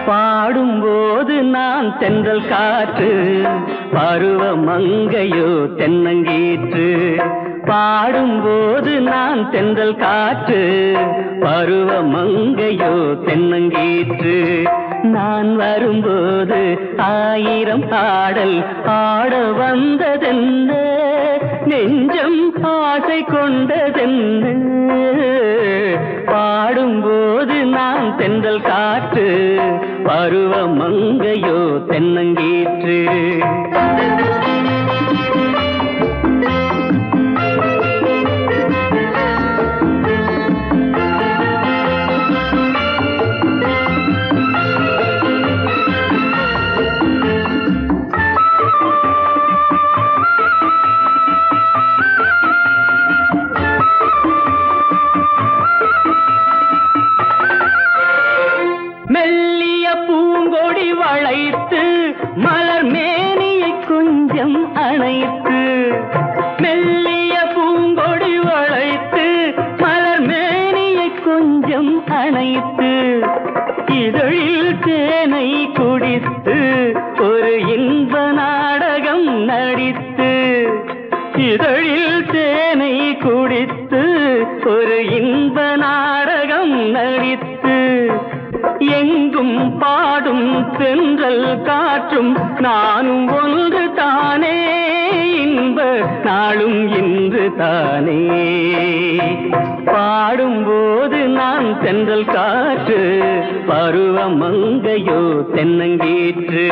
பாடும்போது நான் தென்றல் காற்று, பருவ மங்கையோ தென்னங்கீற்று. பாடும்போது நான் தென்றல் காற்று, பருவ மங்கையோ தென்னங்கீற்று. நான் வரும்போது ஆயிரம் பாடல் ஆட வந்ததென்ன, நெஞ்சம் ஆசை கொண்டதென்ன. பாடும்போது நான் தென்றல் காற்று, பருவ மங்கையோ தென்னங்கீற்று. மெல்லிய பூங்கொடி வளைத்து மலர் மேனியை கொஞ்சம் அணைத்து, மெல்லிய பூங்கொடி வளைத்து மலர் மேனியை கொஞ்சம் அணைத்து, இதழில் தேனை குடித்து ஒரு இன்ப நாடகம் நடித்து, இதழில் தேனை குடித்து ஒரு இன்ப நாடகம் நடித்து, எங்கும் பாடும் தென்றல் காற்றும் நானும் ஒன்று தானே, இன்ப நாளும் இன்று தானே. பாடும்போது நான் தென்றல் காற்று, பருவ மங்கையோ தென்னங்கீற்று.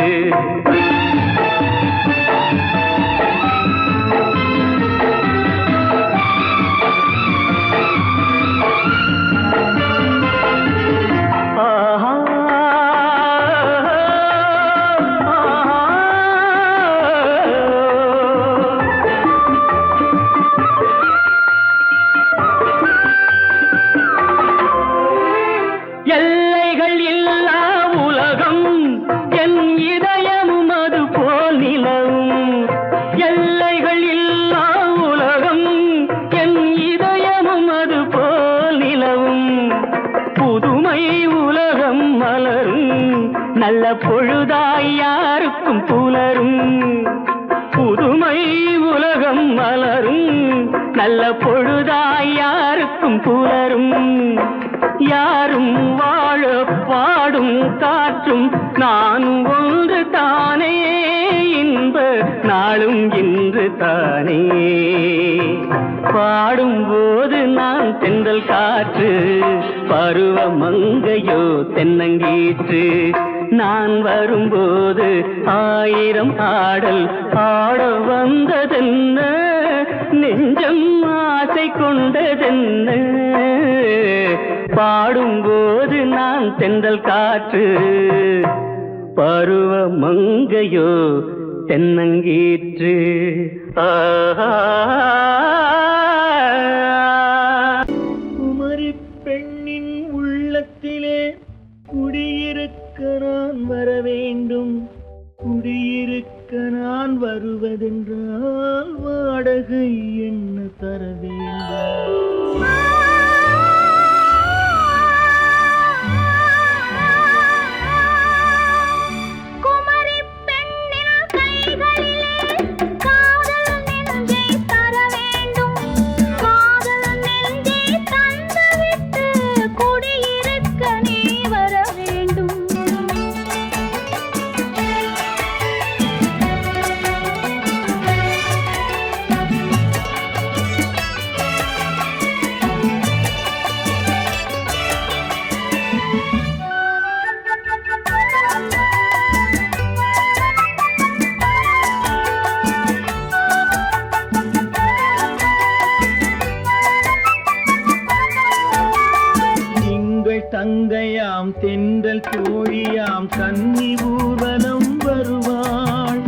எல்லைகள் இல்லா உலகம் என் இதயமும் அது போல் நிலவும், எல்லைகள் இல்லா உலகம் என் இதயமும் அது போல் நிலவும். புதுமை உலகம் மலரும் நல்ல பொழுதாய் யாருக்கும் புலரும், புதுமை உலகம் மலரும் நல்ல பொழுதாய் யாருக்கும் புலரும். யாரும் வாழ பாடும் காற்றும் நானும் ஒன்று தானே, இன்ப நாளும் இன்று தானே. பாடும்போது நான் தென்றல் காற்று, பருவ மங்கையோ தென்னங்கீற்று. நான் வரும்போது ஆயிரம் ஆடல் ஆட வந்ததென்ன, நெஞ்சம் ஆசை கொண்டதென்ன. பாடும்போது நான் தென்றல் காற்று, பருவ மங்கையோ தென்னங்கீற்று. குமரி பெண்ணின் உள்ளத்திலே குடியிருக்க நான் வர வேண்டும், குடியிருக்க நான் வருவதென்றால் வாடகை என்ன தர வேண்டும். கங்கையாம் தென்றல் தோழியாம் கன்னி ஊர்வலம் வருவாள்.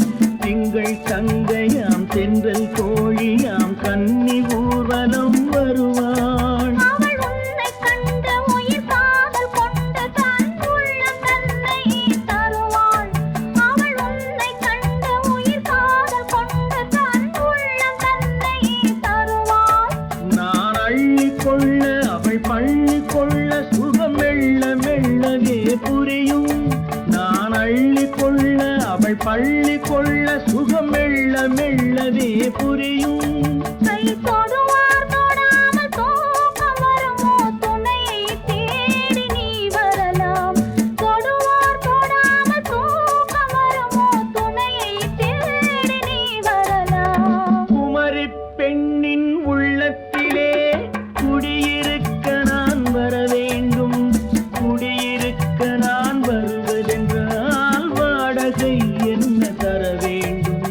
திங்கள் கங்கையாம் தென்றல் தோழியாம் கன்னி ஊர்வலம் வருவாள். அவள் உன்னை கண்டு உயிர் காதல் கொண்டு தன் உள்ளம் தன்னை தருவாள். அவள் உன்னை கண்டு உயிர் காதல் கொண்டு தன் உள்ளம் தன்னை தருவாள். நான் அள்ளி கொள்ள அவள் பள்ளி கொள்ள சுகம் மெல்ல மெல்லவே புரியும். நான் அள்ளி கொள்ள அவள் பள்ளி கொள்ள சுகம் மெல்ல மெல்லவே புரியும். கை தொடுவார் தொடாமல் தூக்கம் வருமோ, துணையை தேடி நீ வரலாம். தொடுவார் தொடாமல் தூக்கம் வருமோ, துணையை தேடி நீ வரலாம். குமரி பெண்ணின் உள்ளத்திலே குடியிருக்க நான் வர வேண்டும். குடியிருக்க நான் வருவதென்றால் வாடகை என்ன தர வேண்டும்?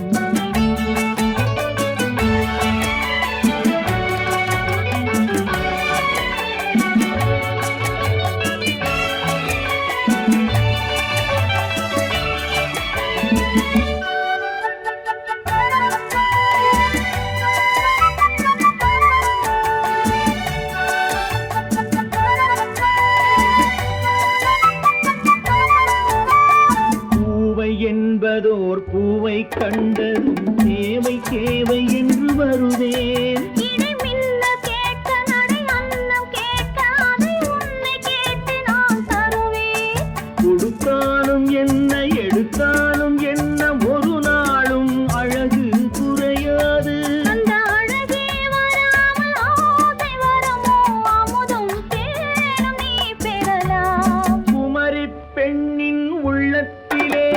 பூவை என்பதோர் பூவை கண்டதும் தேவை தேவை என்று வருவேன். இடை மின்ன கேட்க நடை அன்னம் கேட்க அதை உன்னை கேட்டு நான் தருவேன். கொடுத்தாலும் என்ன எடுத்தாலும் என்ன ஒரு நாளும் அழகு குறையாது. அந்த அழகே வராமல் ஆசை வருமோ, அமுதும் தேனும் நீ பெறலாம். குமரி பெண்ணின் உள்ளத்திலே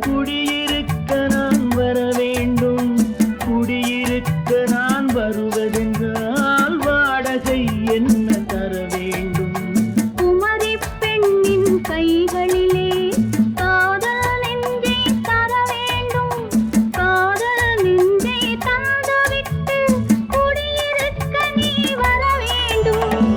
குடியிருக்க நான் வர வேண்டும். குடியிருக்க நான் வருவதென்றால் வாடகை என்ன தர வேண்டும்? குமரி பெண்ணின் கைகளிலே காதல் நெஞ்சை தர வேண்டும். காதல் நெஞ்சை தந்துவிட்டு குடியிருக்க நீ வர வேண்டும்.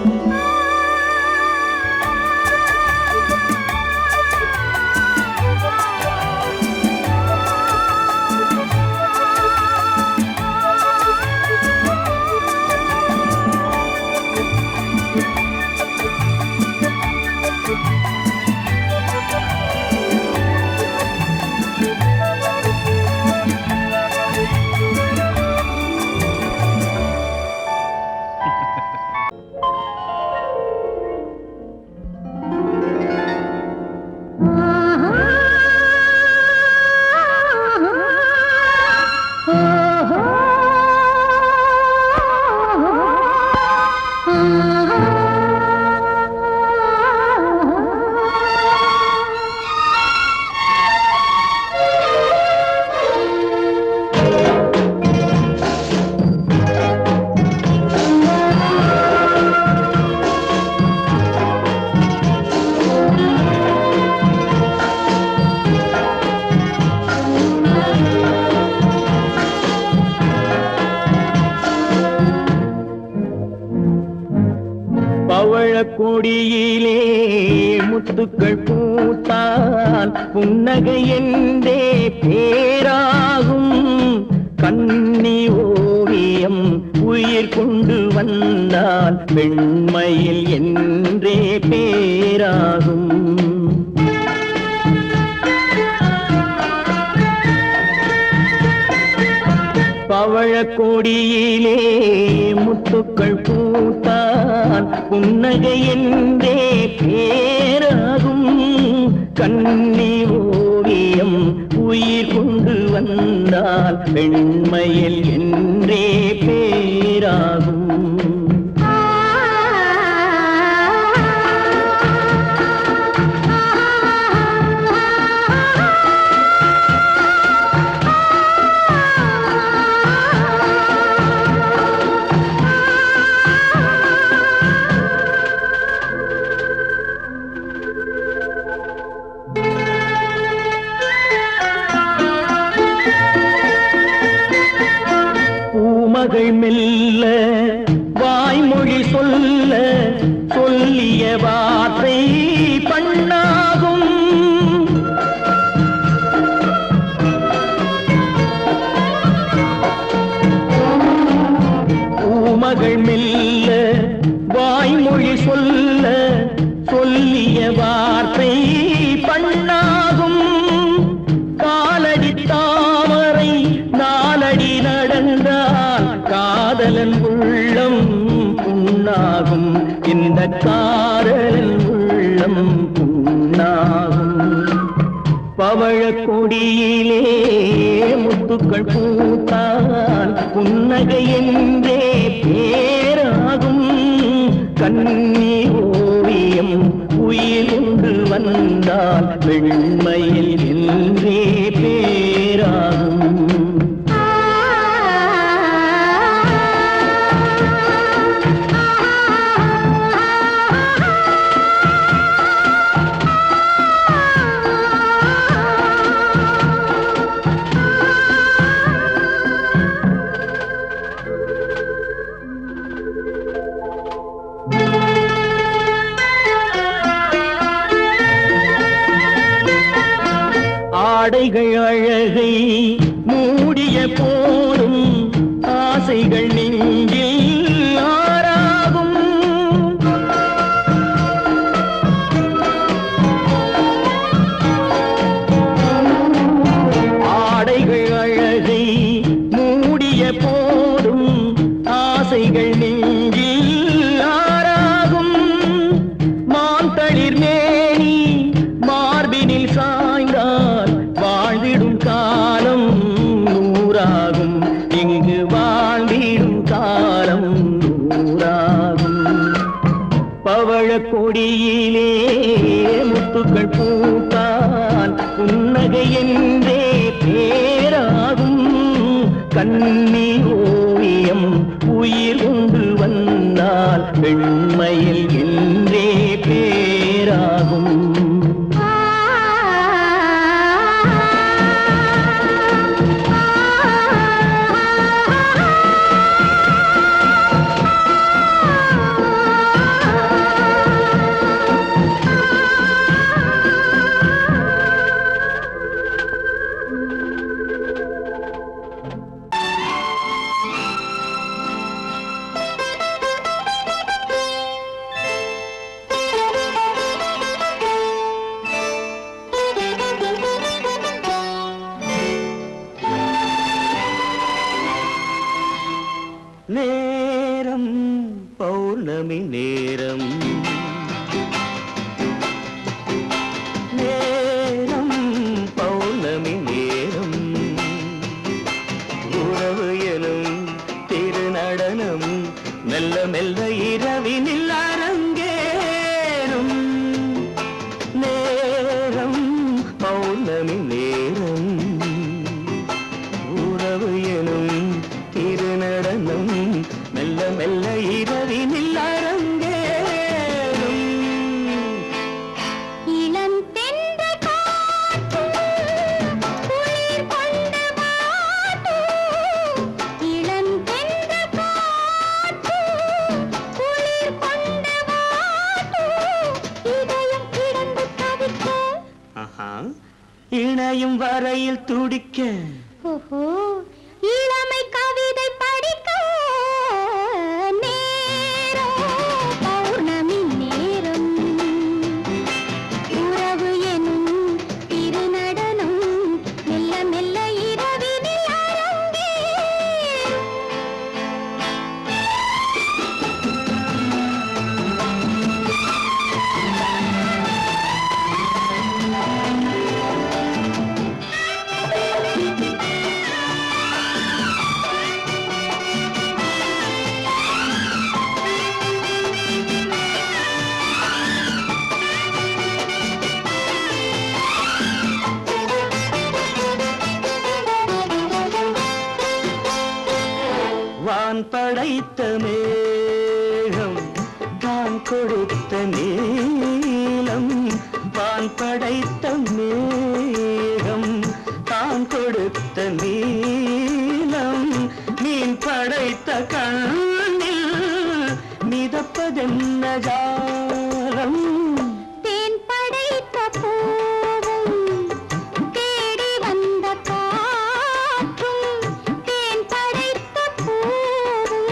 கொடியிலே முத்துக்கள் பூத்தால் புன்னகை என்றே பேராகும். கண்ணி ஓவியம் உயிர் கொண்டு வந்தால் பெண்மையில் என்றே பேராகும். பவழக்கொடியிலே முத்துக்கள் பூத்தால் புன்னகை என்றே பேராகும். கண்ணி ஓவியம் உயிர் கொண்டு வந்தால் பெண்மையில் என்றே பேராகும். பூமகள் மெல்ல வாய்மொழி சொல்ல சொல்லிய வார்த்தை வார்த்தை பண்ணாகும். காலடி தாமரை நாலடி நடந்தால் காதலன் உள்ளம் புண்ணாகும். இந்த காதலன் உள்ளம் புண்ணாகும். பவழக் கொடியிலே முத்துக்கள் பூத்தால் புன்னகை என்றே பேராகும். கண்ணி ஓவியம் உயிர் கொண்டு வந்தால் வெண்மையில் என்றே பேராகும். ஆடைகள் அழகை மூடிய போதும் ஆசைகள் நெஞ்சில் ஆறாகும். ஆடைகள் அழகை மூடிய போதும் ஆசைகள் நெஞ்சில் ஆறாகும். மாந்தளிர் மேனி மார்பினில் சாய்ந்தால் வாழ்ந்திடும் காலம் நூறாகும். இங்கு வாழ்ந்திடும் காலம் நூறாகும். பவழக் கொடியிலே முத்துக்கள் பூத்தால் புன்னகை என்றே பேராகும். கண்ணி ஓவியம் உயிர் கொண்டு வந்தால் வெண்மையில் என்றே பேராகும். நேரம் பௌர்ணமி நேரம், நேரம் பௌர்ணமி நேரம். உறவு எனும் திருநடனம் மெல்ல மெல்ல இரவினில் அரங்கேறும். நேரம் பௌர்ணமி நேரம். உறவு எனும் திருநடனம் மெல்ல மெல்ல இரவினில் அரங்கேறும். இளம் தென்றல் காற்றும் குளிர் கொண்டு வாட்டும். இளம் தென்றல் காற்றும் குளிர் கொண்டு வாட்டும். இதயம் கிடந்து தவிக்க, இணையும் வரையில் துடிக்க. ஓஹோ, இளமை கவிதை படிக்க. நேரம் பௌர்ணமி நேரம். உறவு எனும் திருநடனம் மெல்ல மெல்ல இரவினில் அரங்கேறும். வான் படைத்த மேகம் தான் கொடுத்த நீலம். வான் படைத்த மேகம் தான் கொடுத்த நீலம். மீன் படைத்த கண்ணில் மிதப்பதென்ன ஜாலம். தேன் படைத்த பூவும் தேடி வந்த காற்றும். தேன் படைத்த பூவும்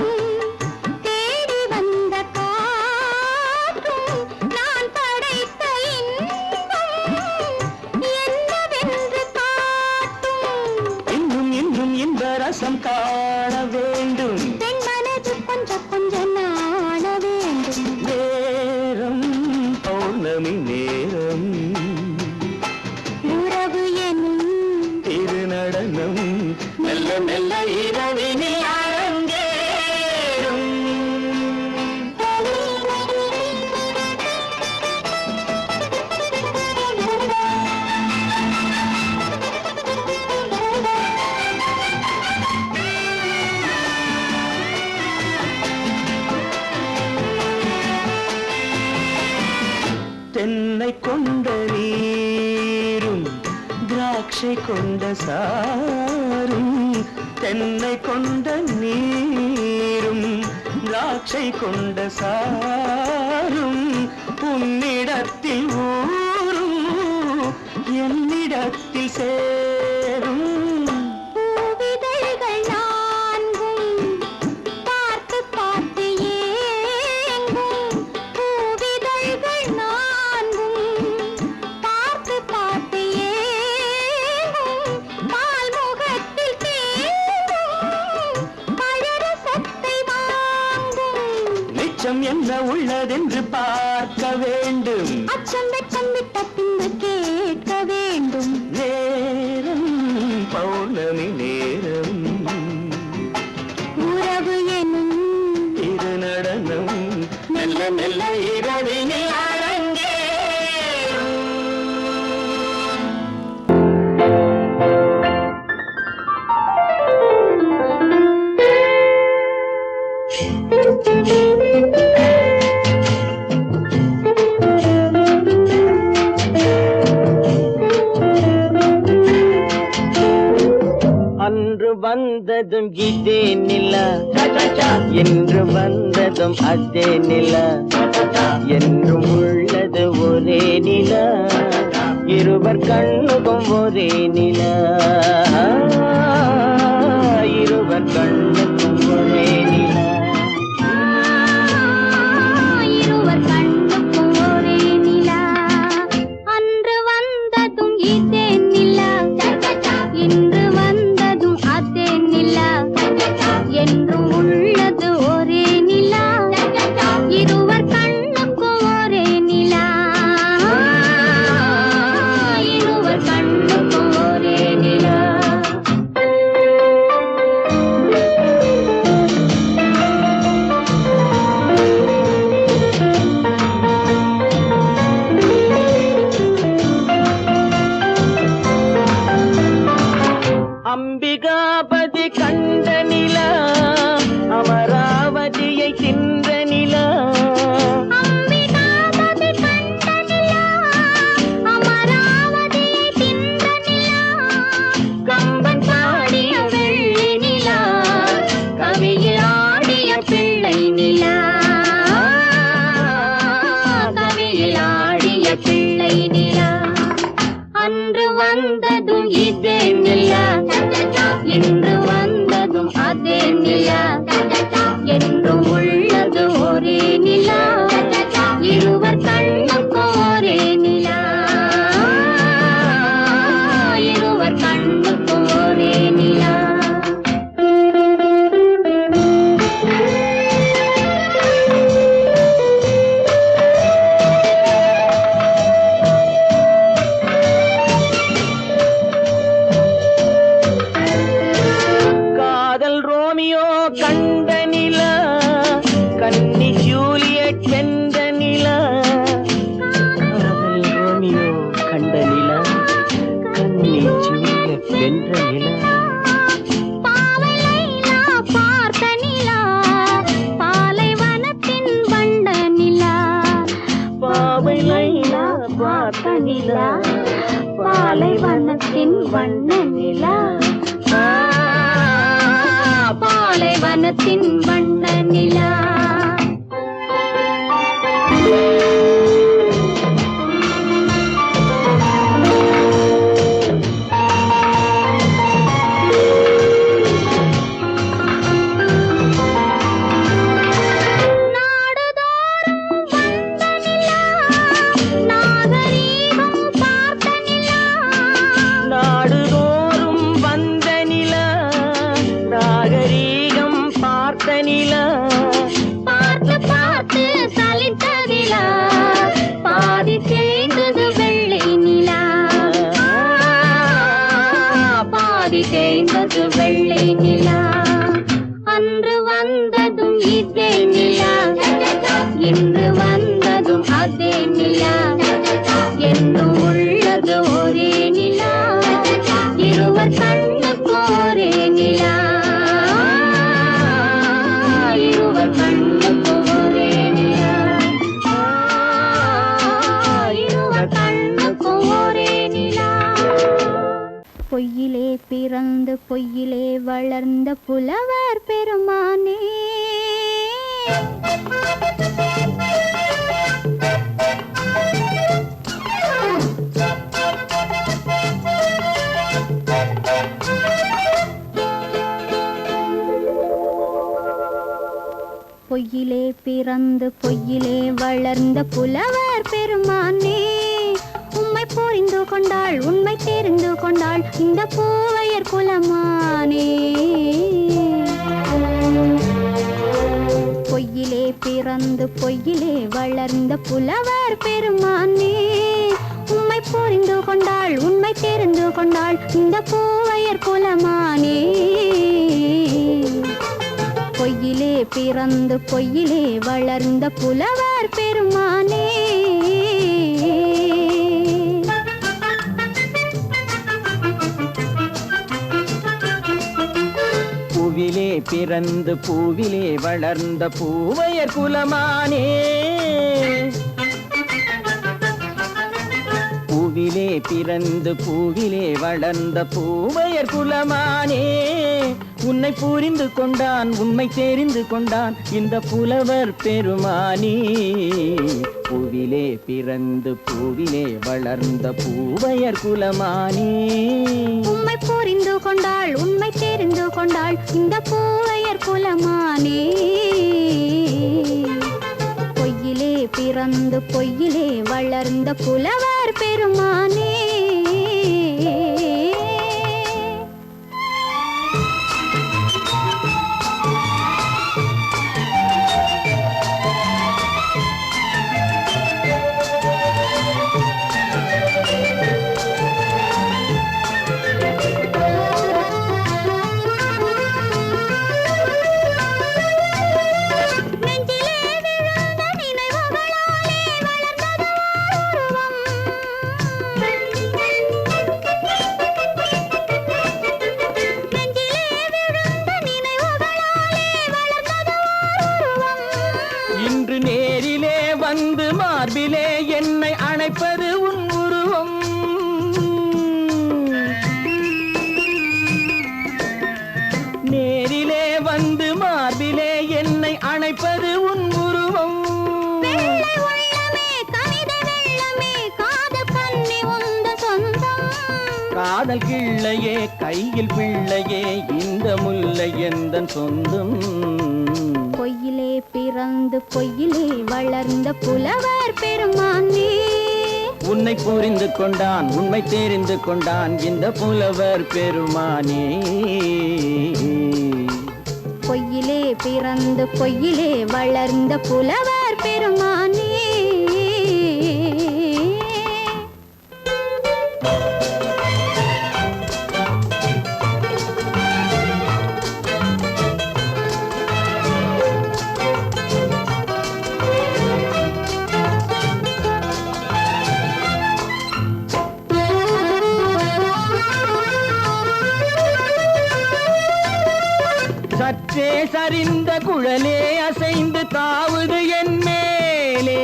தேடி வந்த காற்றும். நான் மேளம் உறவு எனும் திருநடனம் மெல்ல மெல்ல இரவினில் அரங்கேறும். தென்னை கொண்ட நீரும் திராட்சை கொண்ட சாரும் தென்னை கொண்ட நீரும் திராட்சை கொண்ட சாரும் உன்னிடத்தில் ஊரும் என்னிடத்தில் சேரும். பூவிதழ்கள் நான்கும் பார்த்து பார்த்து ஏங்கும். பூவிதழ்கள் நான்கும் பார்த்து பார்த்து ஏங்கும். பால்முகத்தில் தேங்கும் பழரசத்தை வாங்கும். நிச்சம் என்ன உள்ளதென்று பார்க்க வேண்டும். அச்சம் வெச்சம் விட்ட பின்பு கேட்க வேண்டும். நேரம் பௌர்ணமி நேரம் உறவு எனும் திருநடனம் மெல்ல மெல்ல இரவினில் அரங்கேறும். அன்று வந்ததும் இதே நிலா, என்று வந்ததும் அதே நிலா, என்றும் உள்ளது ஒரே நிலா, இருவர் கண்ணுக்கும் ஒரே நிலா, இருவர் கண்ணுக்கும் ஒரே நிலா. இருவர் கண்ணுக்கும் ஒரே நிலா. அன்று வந்ததும் இதே நிலா, இன்று வந்ததும் அதே நிலா, என்றும் உள்ளது ஒரே நிலா, இருவர் கண்ணுக்கும் ஒரே நிலா, இருவர் கண்ணுக்கும் ஒரே நிலா. அம்பிகாபதி கண்ட நிலா, அமராவதியை தின்ற நிலா, அம்பிகாபதி கண்ட நிலா, அமராவதியை தின்ற நிலா, கம்பன் பாடிய வெள்ளி நிலா, கவியில் ஆடிய பிள்ளை நிலா, கவியில் ஆடிய பிள்ளை நிலா. அன்று வந்ததும் இதே நிலா, இன்று வந்ததும் அதே நிலா, என்றும் உள்ளது ஒரே நிலா, இருவர் கண்ணுக்கும் ஒரே நிலா, இருவர் கண்ணுக்கும் ஒரே நிலா. காதல் ரோமியோ கண்ட நிலா, கன்னி ஜூலியட் வென்ற நிலா, காதல் ரோமியோ கண்ட நிலா, கன்னி ஜூலியட் வென்ற நிலா. பாவை லைலா பார்த்த நிலா, பாலைவனத்தின் வண்ட நிலா, பாவை லைலா பார்த்த நிலா, பாலைவனத்தின் வண்ண நிலா, பாலைவனத்தின் வண்ண நிலா. நாடுதோறும் வந்த நிலா, நாகரீகம் பார்த்த நிலா, பார்த்து பார்த்து சலித்த நிலா, கண்ணுக்கும் ஒரே நிலா. பொய்யிலே பிறந்து பொய்யிலே வளர்ந்த புலவர் பெருமானே, பொய்யிலே பிறந்து பொய்யிலே வளர்ந்த புலவர் பெருமானே, உம்மை புரிந்து கொண்டாள் உண்மை தெரிந்து கொண்டாள் இந்த பூவையர் குலமானே. பொய்யிலே பிறந்து பொய்யிலே வளர்ந்த புலவர் பெருமானே, உம்மை புரிந்து கொண்டாள் உண்மை தெரிந்து கொண்டாள் இந்த பூவையர் குலமானே. பொய்யிலே பிறந்து பொய்யிலே வளர்ந்த புலவர் பெருமானே. பூவிலே பிறந்து பூவிலே வளர்ந்த பூவையர் குலமானே, பூவிலே பிறந்து பூவிலே வளர்ந்த பூவையர் குலமானே, உன்னை புரிந்து கொண்டான் உண்மை தெரிந்து கொண்டான் இந்த புலவர் பெருமானே. பூவிலே பிறந்து பூவிலே வளர்ந்த பூவையர் குலமானே, உம்மை புரிந்து கொண்டாள் உண்மை தெரிந்து கொண்டாள் இந்த பூவையர் குலமானே. பொய்யிலே பிறந்து பொய்யிலே வளர்ந்த புலவர் பெருமானே. இன்று நேரிலே வந்து மார்பிலே என்னை அணைப்பது உன் உருவம், நேரிலே வந்து மார்பிலே என்னை அணைப்பது உன் உருவம். காதல் கிள்ளையே கையில் பிள்ளையே இந்த முல்லை எந்தன் சொந்தம். பொய்யிலே பிறந்து பொய்யிலே வளர்ந்த புலவர் பெருமானே, உன்னை புரிந்து கொண்டான் உண்மை தெரிந்து கொண்டான் இந்த புலவர் பெருமானே. பொய்யிலே பிறந்து பொய்யிலே வளர்ந்த புலவர் பெருமானே. சற்றே சரிந்த குழலே அசைந்து தாவுது என் மேலே,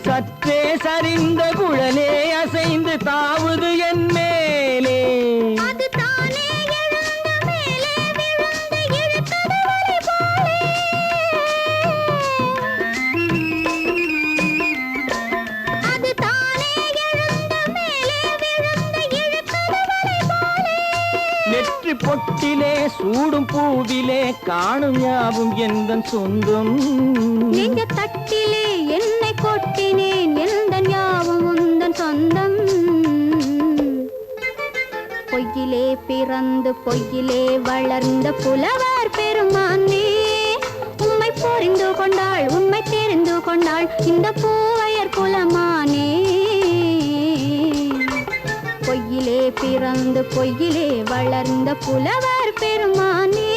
சற்றே சரிந்த குழலே அசைந்து தாவுது என் மேலே. அது தானே எழுந்த மேலே விழுந்து இழுத்தது வலி போலே, அது தானே எழுந்த மேலே விழுந்து இழுத்தது வலி போலே. நெற்றி பொட்டிலே சூடும் பூவிலே காணும் யாவும் எந்தன் சொந்தம், நெஞ்ச தட்டிலே என்னை கொட்டினேன் எந்தன் யாவும் உந்தன் சொந்தம். பொய்யிலே பிறந்து பொய்யிலே வளர்ந்த புலவர் பெருமானே, உம்மை புரிந்து கொண்டாள் உண்மை தெரிந்து கொண்டாள் இந்த பூவையர் குலமானே. பொய்யிலே பிறந்து பொய்யிலே வளர்ந்த புலவர் பெருமானே.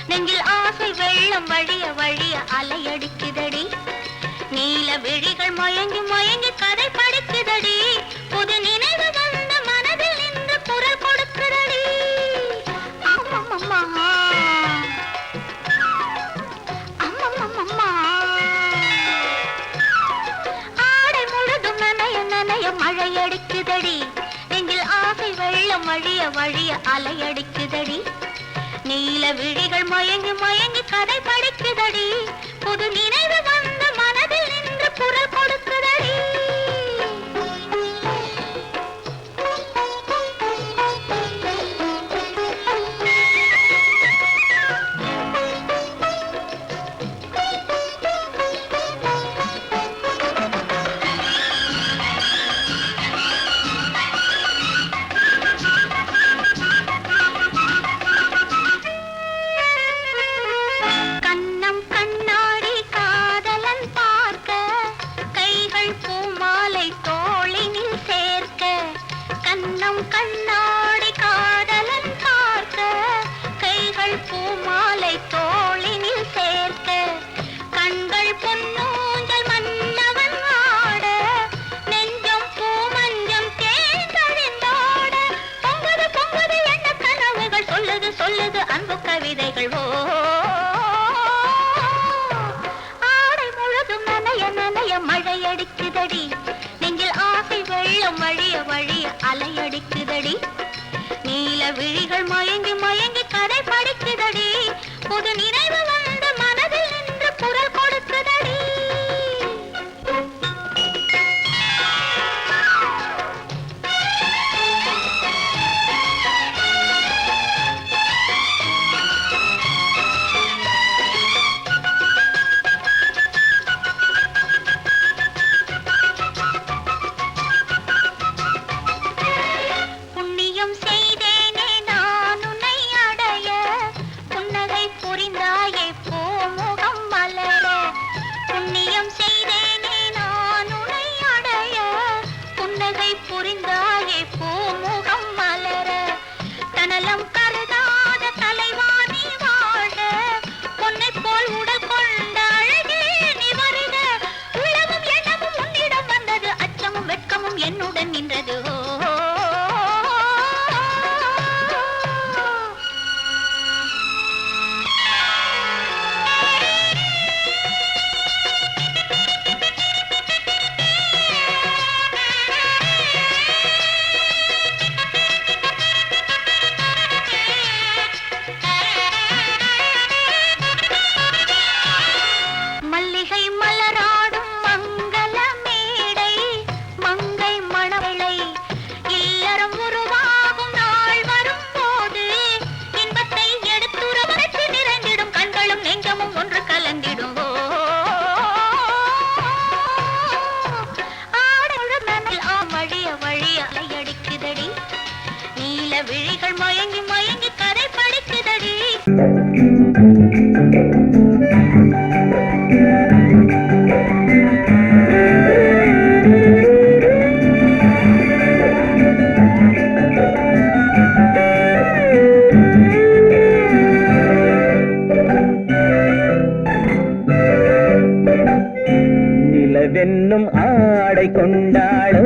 நெஞ்சில் ஆசை வெள்ளம் வழிய வழிய அலையடிக்குதடி நீல விழிகள் மயங்கி மயங்கி கதை படிக்குதடி புது நினைவு வந்த மனதில் நின்று குரல் கொடுக்குதடி அம்மம்மம்மா அம்மம்மம்மா ஆடை முழுதும் நனைய நனைய மழை அடிக்குதடி நெஞ்சில் ஆசை வெள்ளம் வழிய வழிய அலையடிக்குதடி நீல விழிகள் மயங்கி மயங்கி கதை படிக்குதடி புது நினைவு வந்த மனதில் நின்று குரல் கொடுக்குதடி கண்ணாடி காதலன் பார்க்க கைகள் பூமாலை தோளினில் சேர்க்க கண்கள் பொன்னூஞ்சல் மன்னவன் ஆட நெஞ்சம் பூமஞ்சம் தேர்ந்தழிந்தாட பொங்குது பொங்குது எண்ண கனவுகள் சொல்லுது சொல்லுது அன்பு கவிதைகள் ஆடை முழுதும் நனைய நனைய மழை அடிக்குதடி நெஞ்சில் ஆசை வெள்ளம் வழிய வழிய அலையடிக்குதடி நீல விழிகள் மயங்கி மயங்கி கதை படிக்குதடி புது நினைவு வந்து மனதில் நின்று குரல் கொடுக்குதடி புரிந்தாயே பூமுகம் மலர தனலம் கருதாத தலைவாணி வாழ பொன்னை போல் உடல் கொண்ட அழகே நீ வருக உளமும் எண்ணமும் உன்னிடம் வந்தது அச்சமும் வெட்கமும் என்னுடன் நின்றது விழிகள் மயங்கி மயங்கி கதை படிக்குதடி நிலவென்னும் ஆடை கொண்டாளோ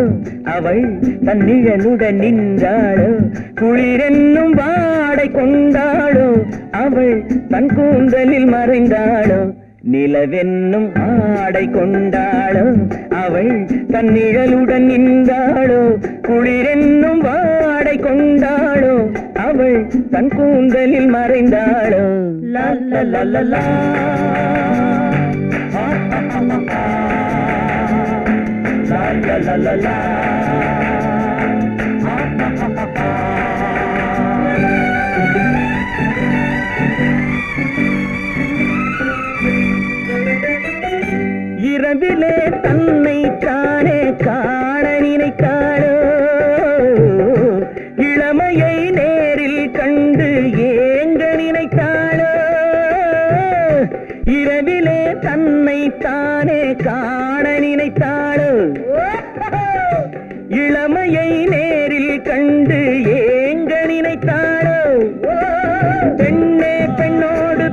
அவள் தன்னிழலுடன் நின்றாளோ குளிரென்னும் வாடை கொண்டாளோ அவள் தன் கூந்தலில் மறைந்தாளோ நிலவென்னும் ஆடை கொண்டாளோ அவள் தன்னிழலுடன் நின்றாளோ குளிரென்னும் வாடை கொண்டாளோ அவள் தன் கூந்தலில் மறைந்தாளோ லா லா லா லா லா la la la la இரவிலே தன்னை தானே காண நினைத்தாளோ இளமையை நேரில் கண்டு ஏங்க நினைத்தாளோ இரவிலே தன்னை தானே காண நினைத்தாளோ இளமையை நேரில் கண்டு ஏங்க நினைத்தாளோ பெண்ணே பெண்ணோடு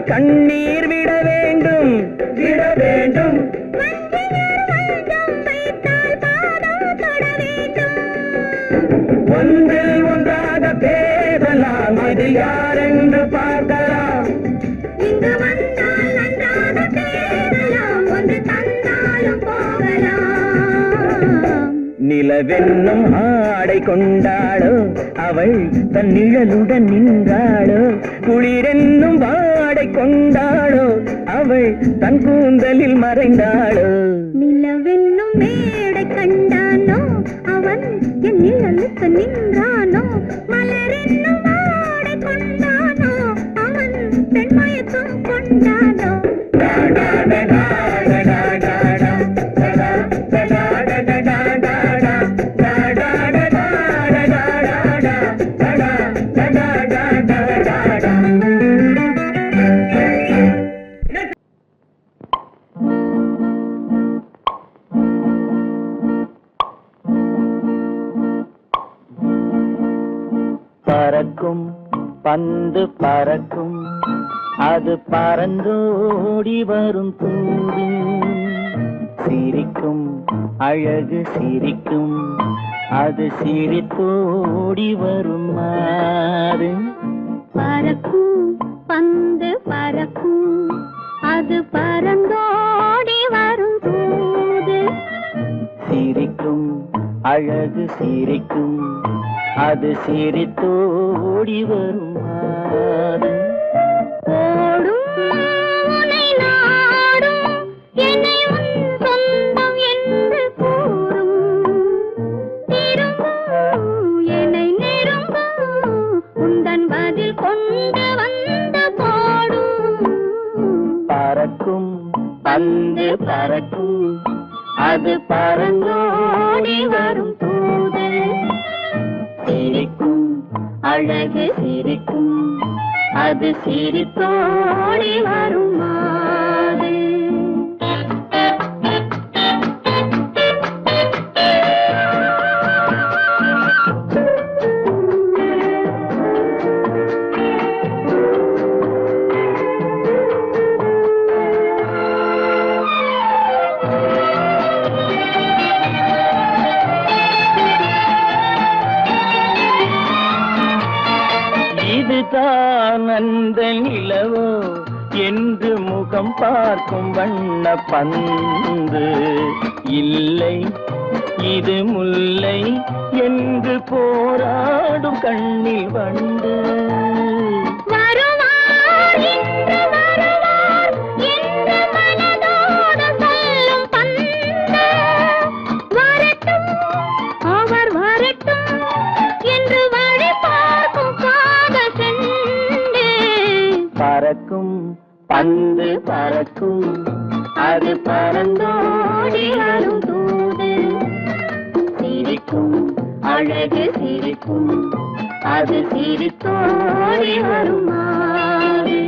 கண்ணீர் விட வேண்டும் விட வேண்டும். ஒன்றில் ஒன்றாக பேசலாம், அது யாரென்று பார்க்கலாம். இங்கு வந்தால் நன்றாக பேசலாம், ஒன்று தந்தாலும் போகலாம். நிலவென்னும் ஆடை கொண்டாளோ அவள் தன் நிழலுடன் நின்றாளோ, குளிரென்னும் வாடை கொண்டாளோ அவள் தன் கூந்தலில் மறைந்தாளோ. நிலவென்னும் மேடை கண்டானோ அவன் என் நிழலுக்கு நின்றானோ, மலரென்னும் வாடை கொண்டானோ அவன் பெண்மயக்கம் கொண்டானோ. பறக்கும் பந்து பறக்கும், அது பறந்தோடி வரும் தூது. சிரிக்கும் அழகு சிரிக்கும், அது சிரித்தோடி வரும் மாறு. பறக்கும் பந்து பறக்கும், அது பறந்தோடி வரும் தூது. சிரிக்கும் அழகு சிரிக்கும், அது சிரித்தோடி வரும் மாறு. ஓடும் உன்னை நாடும், என்னை உன் சொந்தம் என்று கூறும். திரும்பும் என்னை நெருங்கும், உந்தன் பதில் கொண்டு வந்து போடும். பறக்கும் பந்து பறக்கும், அது பறந்தோடி வரும் தூது. சிரிக்கும் அழகு சிரிக்கும், அது சிரித்தோடி வரும் மாறு. இதுதான் அந்த நிலவோ என்று முகம் பார்க்கும் வண்ண பந்து. இல்லை இது முல்லை என்று போராடும் கண்ணில் வண்டு. வருவார் இன்று வருவார் என்று மனதோடு சொல்லும் பந்து. வரட்டும் அவர் வரட்டும் என்று வழி பார்க்கும் காதல் செண்டு. பறக்கும் பந்து பறக்கும், அது பறந்தோடி வரும் தூது. சிரிக்கும் அழகு சிரிக்கும், அது சிரித்தோடி வரும் மாறு.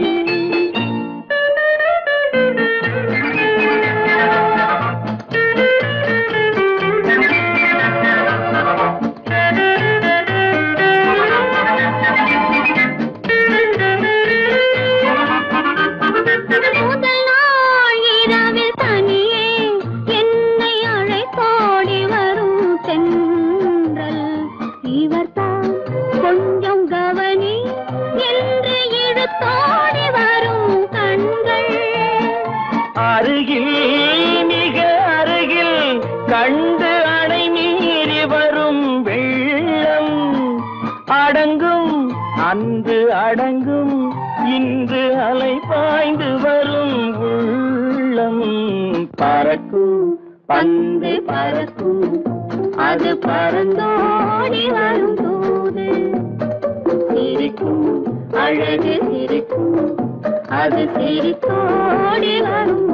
முதல் நாள் இரவில் தனியே என்னை அழைத்தோடி வரும் தென்றல். இவர்தான் கொஞ்சம் கவனி என்று இழுத்தோடி வரும் கண்கள். அருகில் மிக அருகில் கண்டு அணை மீறி வரும் வெள்ளம். அடங்கும் அன்று அடங்கும், இன்று அலை பாய்ந்து வரும் உள்ளம். பறக்கும் பந்து பறக்கும், அது பறந்தோடி வரும் தூது. சிரிக்கும் அழகு சிரிக்கும், அது சிரித்தோடி வரும்